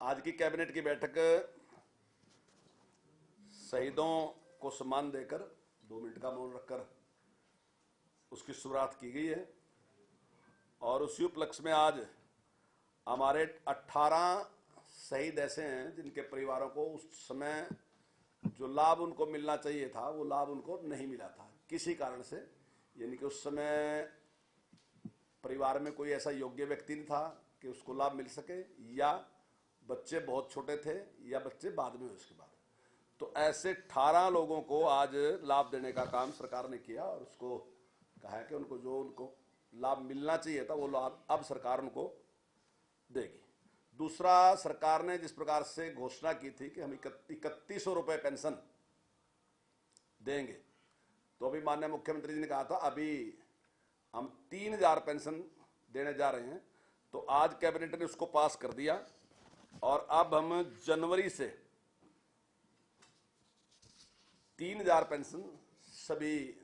आज की कैबिनेट की बैठक शहीदों को सम्मान देकर 2 मिनट का मौन रखकर उसकी शुरुआत की गई है और उसी उपलक्ष्य में आज हमारे 18 शहीद ऐसे हैं जिनके परिवारों को उस समय जो लाभ उनको मिलना चाहिए था वो लाभ उनको नहीं मिला था किसी कारण से। यानी कि उस समय परिवार में कोई ऐसा योग्य व्यक्ति नहीं था कि उसको लाभ मिल सके, या बच्चे बहुत छोटे थे, या बच्चे बाद में हुए उसके बाद। तो ऐसे 18 लोगों को आज लाभ देने का काम सरकार ने किया और उसको कहा है कि उनको जो उनको लाभ मिलना चाहिए था वो लाभ अब सरकार उनको देगी। दूसरा, सरकार ने जिस प्रकार से घोषणा की थी कि हम 3100 रुपए पेंशन देंगे, तो अभी माननीय मुख्यमंत्री जी ने कहा था अभी हम 3000 पेंशन देने जा रहे हैं। तो आज कैबिनेट ने उसको पास कर दिया और अब हम जनवरी से 3000 पेंशन सभी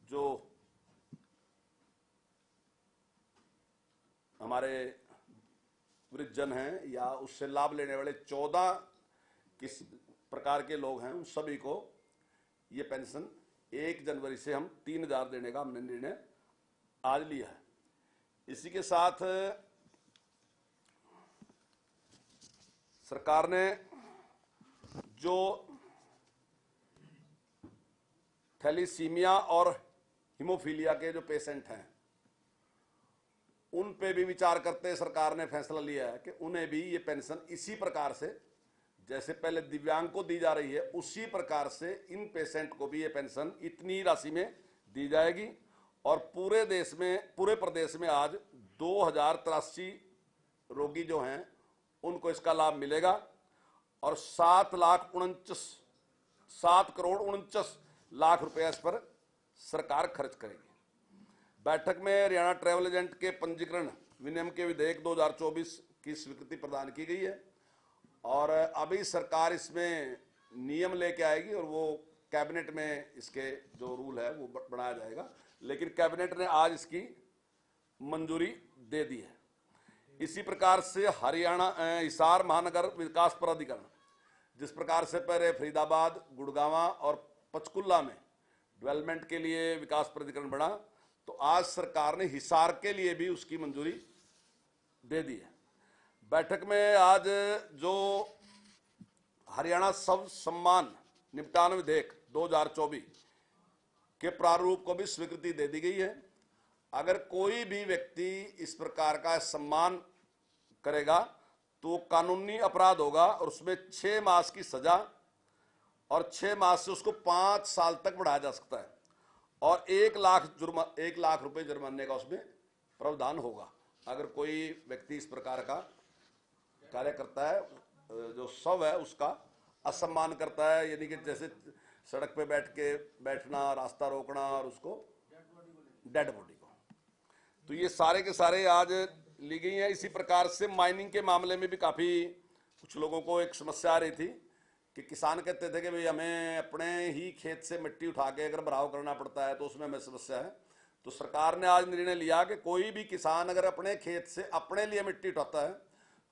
जो हमारे वृद्धजन हैं या उससे लाभ लेने वाले 14 किस प्रकार के लोग हैं उन सभी को ये पेंशन 1 जनवरी से हम 3000 देने का हमने निर्णय आज लिया है। इसी के साथ सरकार ने जो थैलीसीमिया और हीमोफीलिया के जो पेशेंट हैं उन पे भी विचार करते सरकार ने फैसला लिया है कि उन्हें भी ये पेंशन इसी प्रकार से जैसे पहले दिव्यांग को दी जा रही है उसी प्रकार से इन पेशेंट को भी ये पेंशन इतनी राशि में दी जाएगी। और पूरे प्रदेश में आज 2083 रोगी जो हैं उनको इसका लाभ मिलेगा और 7 करोड़ 49 लाख रुपए इस पर सरकार खर्च करेगी। बैठक में हरियाणा ट्रैवल एजेंट के पंजीकरण विनियम के विधेयक 2024 की स्वीकृति प्रदान की गई है और अभी सरकार इसमें नियम लेके आएगी और वो कैबिनेट में इसके जो रूल है वो बनाया जाएगा, लेकिन कैबिनेट ने आज इसकी मंजूरी दे दी है। इसी प्रकार से हरियाणा हिसार महानगर विकास प्राधिकरण जिस प्रकार से पहले फरीदाबाद, गुड़गांव और पंचकुला में डेवलपमेंट के लिए विकास प्राधिकरण बना, तो आज सरकार ने हिसार के लिए भी उसकी मंजूरी दे दी है। बैठक में आज जो हरियाणा सब सम्मान निपटान विधेयक 2024 के प्रारूप को भी स्वीकृति दे दी गई है। अगर कोई भी व्यक्ति इस प्रकार का सम्मान करेगा तो कानूनी अपराध होगा और उसमें 6 मास की सजा और 6 मास से उसको 5 साल तक बढ़ाया जा सकता है और 1 लाख रुपए जुर्माने का उसमें प्रावधान होगा। अगर कोई व्यक्ति इस प्रकार का कार्य करता है, जो शव है उसका असम्मान करता है, यानी कि जैसे सड़क पे बैठना, रास्ता रोकना और उसको डेड बॉडी को, तो ये सारे के सारे आज ली गई हैं। इसी प्रकार से माइनिंग के मामले में भी काफी कुछ लोगों को एक समस्या आ रही थी कि किसान कहते थे कि भाई हमें अपने ही खेत से मिट्टी उठा के अगर भराव करना पड़ता है तो उसमें हमें समस्या है। तो सरकार ने आज निर्णय लिया कि कोई भी किसान अगर अपने खेत से अपने लिए मिट्टी उठाता है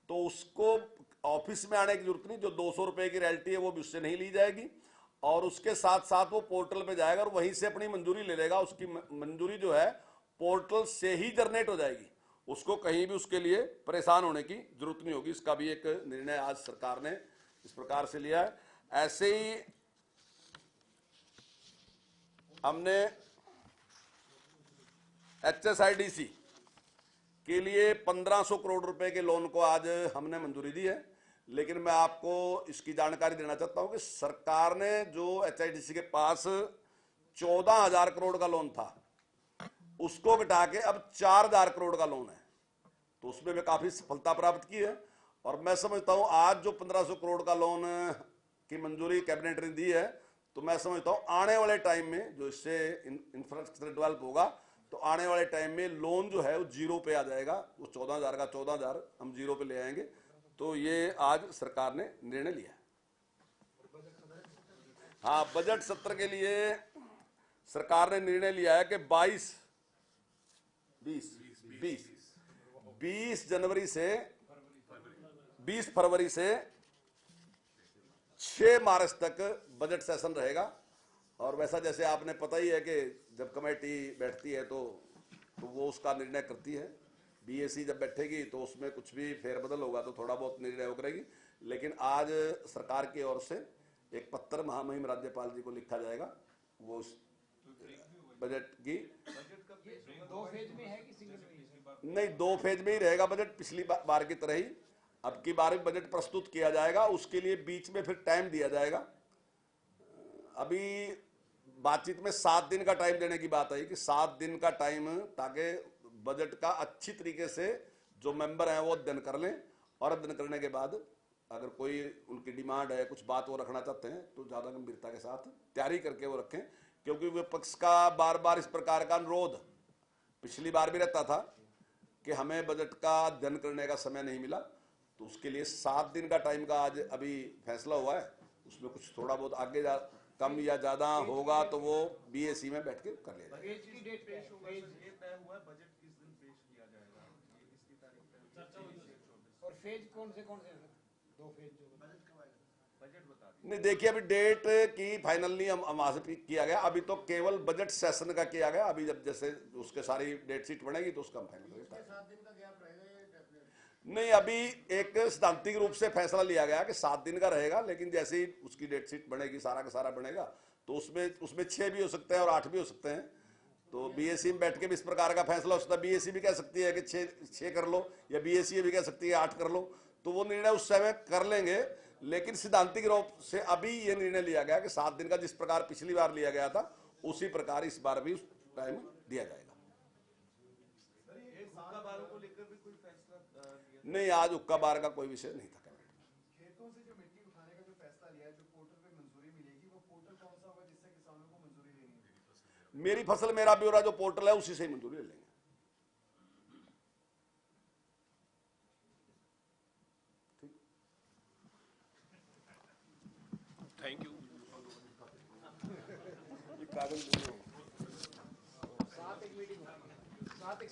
तो उसको ऑफिस में आने की जरूरत नहीं, जो 200 रुपए की रॉयल्टी है वो भी उससे नहीं ली जाएगी और उसके साथ साथ वो पोर्टल पे जाएगा और वहीं से अपनी मंजूरी ले लेगा। उसकी मंजूरी जो है पोर्टल से ही जनरेट हो जाएगी, उसको कहीं भी उसके लिए परेशान होने की जरूरत नहीं होगी। इसका भी एक निर्णय आज सरकार ने इस प्रकार से लिया है। ऐसे ही हमने HSIDC के लिए 1500 करोड़ रुपए के लोन को आज हमने मंजूरी दी है, लेकिन मैं आपको इसकी जानकारी देना चाहता हूं कि सरकार ने जो HIDC के पास 14,000 करोड़ का लोन था उसको घटा के अब 4,000 करोड़ का लोन है, तो उसमें भी काफी सफलता प्राप्त की है। और मैं समझता हूं आज जो 1500 करोड़ का लोन की मंजूरी कैबिनेट ने दी है, तो मैं समझता हूं आने वाले टाइम में जो इससे इंफ्रास्ट्रक्चर डेवलप होगा तो आने वाले टाइम में लोन जो है वो 0 पे आ जाएगा। वो 14,000 का 14,000 हम 0 पे ले आएंगे। तो ये आज सरकार ने निर्णय लिया। हाँ, बजट सत्र के लिए सरकार ने निर्णय लिया है कि 20 जनवरी से 20 फरवरी से 6 मार्च तक बजट सेशन रहेगा। और वैसा जैसे आपने पता ही है कि जब कमेटी बैठती है तो वो उसका निर्णय करती है। बीएसी जब बैठेगी तो उसमें कुछ भी फेरबदल होगा तो थोड़ा बहुत निर्णय हो करेगी। लेकिन आज सरकार की ओर से एक पत्र महामहिम राज्यपाल जी को लिखा जाएगा, वो बजट की 2 फेज में है कि सिंगल में? नहीं, 2 फेज में ही रहेगा बजट, पिछली बार की तरह ही। अब की बार भी बजट प्रस्तुत किया जाएगा, उसके लिए बीच में फिर टाइम दिया जाएगा। अभी बातचीत में 7 दिन का टाइम देने की बात आई कि 7 दिन का टाइम, ताकि बजट का अच्छी तरीके से जो मेंबर हैं वो अध्ययन कर लें, और अध्ययन करने के बाद अगर कोई उनकी डिमांड है, कुछ बात वो रखना चाहते हैं तो ज़्यादा गंभीरता के साथ तैयारी करके वो रखें। क्योंकि विपक्ष का बार बार इस प्रकार का अनुरोध पिछली बार भी रहता था कि हमें बजट का अध्ययन करने का समय नहीं मिला, तो उसके लिए 7 दिन का टाइम का आज अभी फैसला हुआ है। उसमें कुछ थोड़ा बहुत आगे कम या ज़्यादा होगा तो वो बीएसी में बैठ के कर लिया जाएगा। और फेज कौन से 2 फेज जो नहीं, देखिए अभी डेट की फाइनल नहीं हम वहां से किया गया, अभी तो केवल बजट सेशन का किया गया। अभी जब जैसे उसके सारी डेट शीट बनेगी तो उसका हम फाइनल करेंगे। 7 दिन का गैप रहेगा? नहीं, अभी एक सिद्धांतिक रूप से फैसला लिया गया कि 7 दिन का रहेगा, लेकिन जैसे ही उसकी डेट शीट बनेगी, सारा का सारा बनेगा, तो उसमें 6 भी हो सकते हैं और 8 भी हो सकते हैं। तो बीएससी में बैठ के भी इस प्रकार का फैसला हो सकता है। बीएससी भी कह सकती है कि 6 कर लो, या बीएससी भी कह सकती है 8 कर लो, तो वो निर्णय उस समय कर लेंगे। लेकिन सिद्धांतिक रूप से अभी ये निर्णय लिया गया कि 7 दिन का जिस प्रकार पिछली बार लिया गया था उसी प्रकार इस बार भी टाइम दिया जाएगा। नहीं, आज हुक्का बार का कोई विषय नहीं था। खेतों से जो मिट्टी उठाने का जो फैसला लिया है, जो पोर्टल पे मंजूरी मिलेगी, वो पोर्टल कौन सा होगा जिससे किसानों को मंजूरी लेनी है? मेरी फसल मेरा ब्यौरा जो पोर्टल है उसी से ही मंजूरी ले लेंगे। Thank you. कागज 7 एक मीटिंग, 7 एक